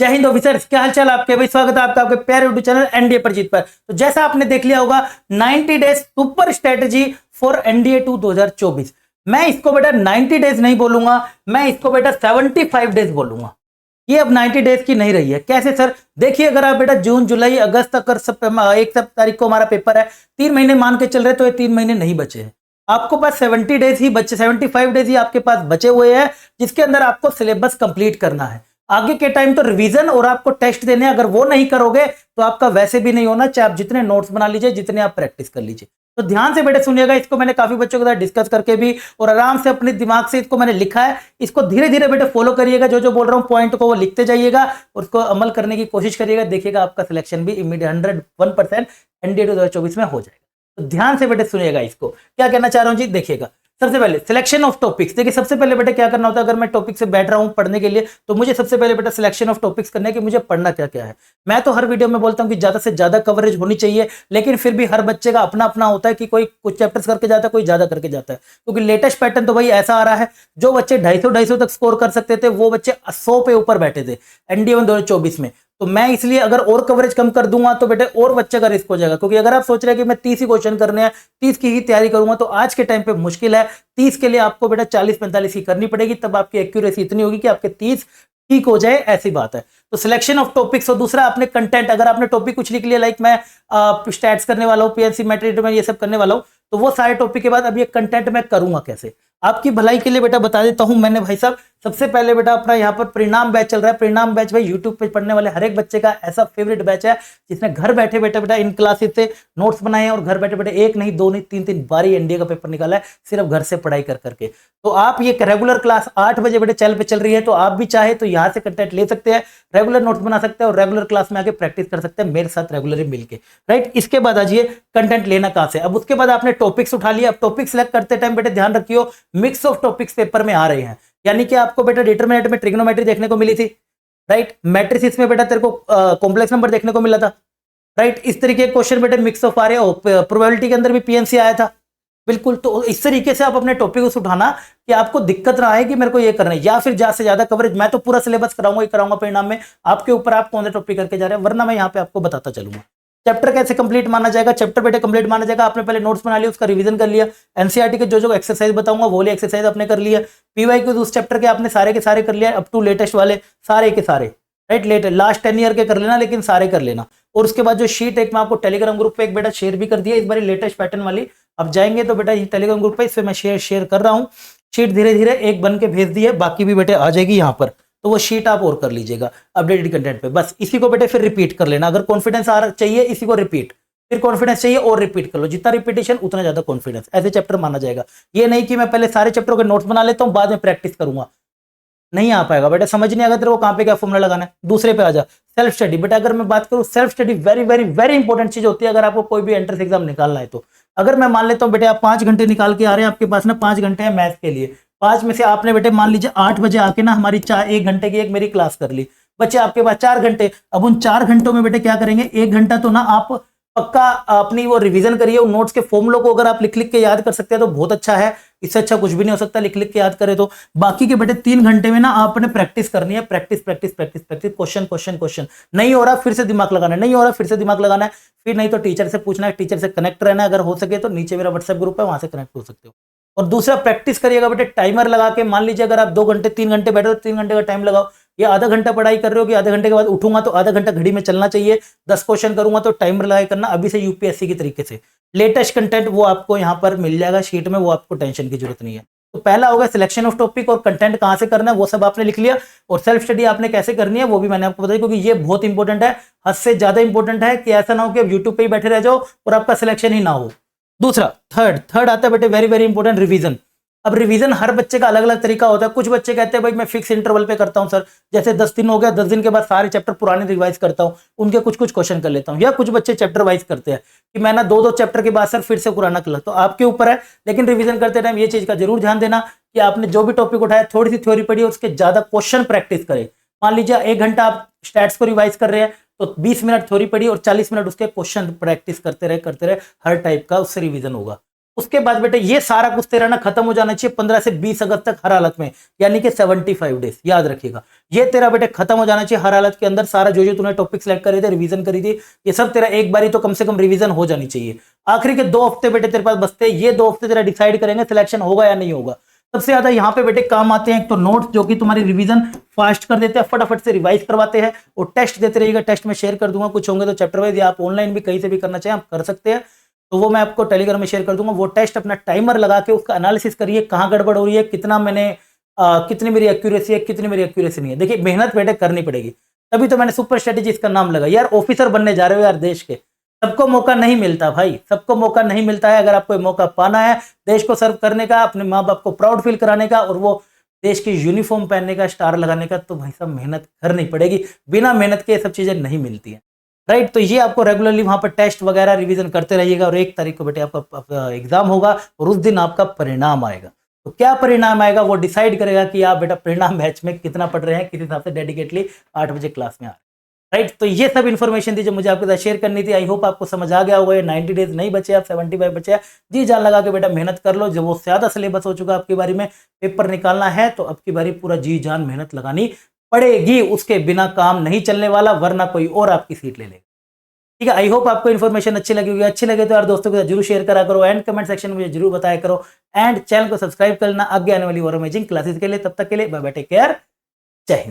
जय हिंद ऑफिसर्स, क्या हाल चाल आपके भाई। स्वागत है आपका आपके प्यारे यूट्यूब चैनल एनडीए पर जीत पर। तो जैसा आपने देख लिया होगा 90 days super strategy for NDA 2 2024। मैं इसको बेटा 90 डेज नहीं बोलूंगा, मैं इसको बेटा 75 डेज बोलूंगा। ये अब 90 डेज की नहीं रही है। कैसे सर? देखिए, अगर आप बेटा जून जुलाई अगस्त तक 1 तारीख को हमारा पेपर है, 3 महीने मान के चल रहे, तो ये 3 महीने नहीं बचे हैं। आपको पास 70 डेज ही बचे, 75 डेज ही आपके पास बचे हुए हैं, जिसके अंदर आपको सिलेबस कंप्लीट करना है। आगे के टाइम तो रिवीजन और आपको टेस्ट देने, अगर वो नहीं करोगे तो आपका वैसे भी नहीं होना, चाहे आप जितने नोट्स बना लीजिए, जितने आप प्रैक्टिस कर लीजिए। तो ध्यान से बेटे सुनिएगा, इसको मैंने काफी बच्चों के साथ डिस्कस करके भी और आराम से अपने दिमाग से इसको मैंने लिखा है। इसको धीरे धीरे बेटे फॉलो करिएगा, जो जो बोल रहा हूं पॉइंट को वो लिखते जाइएगा और उसको अमल करने की कोशिश करिएगा। देखिएगा आपका सिलेक्शन भी इमीडिएट 101% एनडीए 2024 में हो जाएगा। तो ध्यान से बेटे सुनिएगा, इसको क्या कहना चाह रहा हूं जी। देखिएगा, सबसे पहले सिलेक्शन ऑफ टॉपिक्स। देखिए, सबसे पहले बेटा क्या करना होता है, अगर मैं टॉपिक से बैठ रहा हूं पढ़ने के लिए, तो मुझे सबसे पहले बेटा सिलेक्शन ऑफ टॉपिक्स करने की मुझे पढ़ना क्या क्या है। मैं तो हर वीडियो में बोलता हूं कि ज्यादा से ज्यादा कवरेज होनी चाहिए, लेकिन फिर भी हर बच्चे का अपना अपना होता है कि कोई कुछ चैप्टर्स करके जाता है, कोई ज्यादा करके जाता है। क्योंकि लेटेस्ट पैटर्न तो भाई ऐसा आ रहा है, जो बच्चे 250 तक स्कोर कर सकते थे, वो बच्चे 100 पे ऊपर बैठे थे एनडीए 2024 में। तो मैं इसलिए अगर और कवरेज कम कर दूंगा तो बेटे और बच्चे का रिस्क हो जाएगा। क्योंकि अगर आप सोच रहे हैं कि मैं 30 ही क्वेश्चन करने हैं, 30 की ही तैयारी करूंगा, तो आज के टाइम पे मुश्किल है। 30 के लिए आपको बेटा 40-45 की करनी पड़ेगी, तब आपकी एक्यूरेसी इतनी होगी कि आपके 30 ठीक हो जाए, ऐसी बात है। तो सिलेक्शन ऑफ टॉपिक्स। और दूसरा आपने कंटेंट, अगर आपने टॉपिक कुछ लिख लिया, लाइक मैं स्टैट्स करने वाला हूँ, पीएनसी मैट्रिक में ये सब करने वाला हूँ, तो वो सारे टॉपिक के बाद अब ये कंटेंट मैं करूंगा कैसे, आपकी भलाई के लिए बेटा बता देता हूं मैंने भाई साहब। सबसे पहले बेटा अपना यहाँ पर परिणाम बैच चल रहा है। परिणाम बैच भाई यूट्यूब पे पढ़ने वाले हर एक बच्चे का ऐसा फेवरेट बैच है, जिसने घर बैठे बैठे बेटा इन क्लासेस से नोट्स बनाए हैं और घर बैठे बैठे एक नहीं, दो नहीं, तीन बारी एनडीए का पेपर निकाला है, सिर्फ घर से पढ़ाई कर करके। तो आप ये रेगुलर क्लास 8 बजे बेटे चैनल पे चल रही है, तो आप भी चाहे तो यहाँ से कंटेंट ले सकते हैं, रेगुलर नोट्स बना सकते हैं और रेगुलर क्लास में आके प्रैक्टिस कर सकते हैं मेरे साथ रेगुलरली मिलके, राइट। इसके बाद आजिए कंटेंट लेना कहां से। अब उसके बाद आपने टॉपिक्स उठा लिया। अब टॉपिक सिलेक्ट करते टाइम बेटे ध्यान रखियो, मिक्स ऑफ टॉपिक्स पेपर में आ रहे हैं। यानी कि आपको बेटा डिटरमिनेंट में ट्रिग्नोमेट्री देखने को मिली थी, राइट। मैट्रिसेस में बेटा तेरे को कॉम्प्लेक्स नंबर देखने को मिला था, राइट। इस तरीके के क्वेश्चन बेटे मिक्स ऑफ आ रहे हो। प्रोबेबिलिटी के अंदर भी पीएनसी आया था, बिल्कुल। तो इस तरीके से आप अपने टॉपिक को उठाना कि आपको दिक्कत ना आए कि मेरे को ये करना है, या फिर ज्यादा से ज्यादा कवरेज। मैं तो पूरा सिलेबस कराऊंगा ही कराऊंगा परिणाम में, आपके ऊपर आप कौन सा टॉपिक करके जा रहे हैं, वरना मैं यहाँ पे आपको बताता चलूंगा। चैप्टर कैसे कंप्लीट माना जाएगा। चैप्टर बेटे कंप्लीट माना जाएगा, आपने पहले नोट्स बना लिया, उसका रिवीजन कर लिया, एनसीईआरटी के जो जो एक्सरसाइज बताऊंगा वो वाली एक्सरसाइज आपने कर लिया, पीवाईक्यू उस चैप्टर के आपने सारे के सारे कर लिया, अप टू लेटेस्ट वाले सारे के सारे, राइट। लेटेस्ट लास्ट 10 ईयर के कर लेना, लेकिन सारे कर लेना। और उसके बाद जो शीट एक मैं आपको टेलीग्राम ग्रुप पे एक बेटा शेयर भी कर दिया, इस बार लेटेस्ट पैटर्न वाली। अब जाएंगे तो बेटा टेलीग्राम ग्रुप पे इससे मैं शेयर कर रहा हूँ शीट, धीरे धीरे एक बन के भेज दी है, बाकी भी बेटे आ जाएगी यहाँ पर। तो वो शीट आप और कर लीजिएगा अपडेटेड कंटेंट पे। बस इसी को बेटे फिर रिपीट कर लेना। अगर कॉन्फिडेंस आ चाहिए, इसी को रिपीट, फिर कॉन्फिडेंस चाहिए और रिपीट कर लो। जितना रिपीटेशन उतना ज्यादा कॉन्फिडेंस, ऐसे चैप्टर माना जाएगा। ये नहीं कि मैं पहले सारे चैप्टरों के नोट्स बना लेता हूँ, बाद में प्रैक्टिस करूंगा, नहीं आ पाएगा बेटा। समझ नहीं आएगा तेरे को कहां पे क्या फॉर्मूला लगाना है। दूसरे पे आ जा, सेल्फ स्टडी। बेटा अगर मैं बात करूं, self study very very very important चीज होती है, अगर आपको कोई भी एंट्रेंस एग्जाम निकालना है तो। अगर मैं मान लेता हूं बेटे आप 5 घंटे निकाल के आ रहे हैं, आपके पास ना 5 घंटे है मैथ के लिए, 5 में से आपने बेटे मान लीजिए 8 बजे आके ना हमारी 1 घंटे की एक मेरी क्लास कर ली, बच्चे आपके पास 4 घंटे। अब उन 4 घंटों में बेटे क्या करेंगे, 1 घंटा तो ना आप पक्का अपनी वो रिवीजन करिए। उन नोट्स के फॉर्मूलों को अगर आप लिख लिख के याद कर सकते हैं तो बहुत अच्छा है, इससे अच्छा कुछ भी नहीं हो सकता लिख लिख के याद करे तो। बाकी के बेटे 3 घंटे में ना आपने प्रैक्टिस करनी है, practice practice practice practice, question question question. नहीं हो रहा फिर से दिमाग लगाना है, नहीं हो रहा फिर से दिमाग लगाना है, फिर नहीं तो टीचर से पूछना है, टीचर से कनेक्ट रहना है। अगर हो सके तो नीचे मेरा व्हाट्सएप ग्रुप है, वहां से कनेक्ट हो सकते हो। और दूसरा प्रैक्टिस करिएगा बेटे टाइमर लगा के। मान लीजिए अगर आप 2 घंटे 3 घंटे बैठे तो 3 घंटे का टाइम लगाओ। ये आधा घंटा पढ़ाई कर रहे हो कि आधे घंटे के बाद उठूंगा तो आधा घंटा घड़ी में चलना चाहिए, 10 क्वेश्चन करूंगा तो टाइमर लगाए करना अभी से यूपीएससी की तरीके से। लेटेस्ट कंटेंट वो आपको यहाँ पर मिल जाएगा शीट में, वो आपको टेंशन की जरूरत नहीं है। तो पहला होगा सिलेक्शन ऑफ टॉपिक और कंटेंट कहां से करना है वो सब आपने लिख लिया। और सेल्फ स्टडी आपने कैसे करनी है वो भी मैंने आपको बताया, क्योंकि ये बहुत इंपॉर्टेंट है, हद से ज्यादा इंपॉर्टेंट है कि ऐसा ना हो कि अब यूट्यूब पे ही बैठे रह जाओ और आपका सिलेक्शन ही ना हो। दूसरा थर्ड आता है बेटे वेरी वेरी इंपॉर्टेंट, रिवीजन। अब रिवीजन हर बच्चे का अलग अलग तरीका होता है। कुछ बच्चे कहते हैं भाई मैं फिक्स इंटरवल पे करता हूं सर, जैसे 10 दिन हो गया, 10 दिन के बाद सारे चैप्टर पुराने रिवाइज करता हूं, उनके कुछ कुछ क्वेश्चन कर लेता हूं। या कुछ बच्चे चैप्टर वाइज करते हैं कि मैं ना 2-2 चैप्टर के बाद सर फिर से पुराना कर, तो आपके ऊपर है। लेकिन रिवीजन करते टाइम ये चीज का जरूर ध्यान देना कि आपने जो भी टॉपिक उठाया थोड़ी सी थ्योरी पढ़ी और उसके ज्यादा क्वेश्चन प्रैक्टिस करें। मान लीजिए 1 घंटा आप स्टैट्स को रिवाइज कर रहे हैं तो 20 मिनट थ्योरी पढ़ी और 40 मिनट उसके क्वेश्चन प्रैक्टिस करते रहे हर टाइप का, उससे रिवीजन होगा। उसके बाद बेटे ये सारा कुछ तेरा ना खत्म हो जाना चाहिए 15 से 20 अगस्त तक हर हालत में, यानी कि 75 डेज, याद रखिएगा। ये तेरा बेटे खत्म हो जाना चाहिए हर हालत के अंदर। सारा जो तूने टॉपिक सेलेक्ट करे थे, रिवीजन करी थी, ये सब तेरा एक बारी तो कम से कम रिवीजन हो जानी चाहिए। आखिरी के 2 हफ्ते बेटे तेरे पास बचते हैं, ये 2 हफ्ते तेरा डिसाइड करेंगे सिलेक्शन होगा या नहीं होगा। सबसे ज्यादा यहाँ पे बेटे काम आते हैं एक तो नोट्स, जो कि तुम्हारी रिवीजन फास्ट कर देते हैं, फटाफट से रिवाइज करवाते हैं, और टेस्ट देते रहिएगा। टेस्ट में शेयर कर दूंगा, कुछ होंगे तो चैप्टर वाइज, या आप ऑनलाइन भी कहीं से भी करना चाहें आप कर सकते हैं, तो वो मैं आपको टेलीग्राम में शेयर कर दूंगा। वो टेस्ट अपना टाइमर लगा के उसका एनालिसिस करिए, कहाँ गड़बड़ हो रही है, कितना मैंने कितनी मेरी एक्यूरेसी है, कितनी मेरी एक्यूरेसी नहीं है। देखिए मेहनत बेटे करनी पड़ेगी, तभी तो मैंने सुपर स्ट्रेटेजी इसका नाम लगा। यार ऑफिसर बनने जा रहे हो यार देश के, सबको मौका नहीं मिलता भाई, सबको मौका नहीं मिलता है। अगर आपको मौका पाना है देश को सर्व करने का, अपने माँ बाप को प्राउड फील कराने का, और वो देश की यूनिफॉर्म पहनने का, स्टार लगाने का, तो भाई साहब मेहनत करनी पड़ेगी। बिना मेहनत के ये सब चीजें नहीं मिलती है, राइट। तो ये आपको रेगुलरली वहां पर टेस्ट वगैरह रिवीजन करते रहिएगा, और 1 तारीख को बेटे आपका एग्जाम होगा, और उस दिन आपका परिणाम आएगा। तो क्या परिणाम आएगा वो डिसाइड करेगा कि आप बेटा परिणाम बैच में कितना पढ़ रहे हैं, किस हिसाब से डेडिकेटली 8 बजे क्लास में आ रहे हैं, राइट। तो ये सब इन्फॉर्मेशन थी जो मुझे आपके साथ शेयर करनी थी। आई होप आपको समझ आ गया होगा। ये 90 डेज नहीं बचे, आप 75 बचे हैं। जी जान लगा के बेटा मेहनत कर लो। जब वो ज्यादा सिलेबस हो चुका आपकी बारी में, पेपर निकालना है, तो आपकी बारी पूरा जी जान मेहनत लगानी पड़ेगी। उसके बिना काम नहीं चलने वाला, वरना कोई और आपकी सीट ले लेगा, ठीक है। आई होप आपको इन्फॉर्मेशन अच्छी लगी होगी। अच्छी लगे तो यार दोस्तों के साथ जरूर शेयर करा करो, एंड कमेंट सेक्शन में मुझे जरूर बताया करो, एंड चैनल को सब्सक्राइब करना आगे आने वाली और अमेजिंग क्लासेस के लिए। तब तक के लिए बाय बाय, टेक केयर, जय हिंद।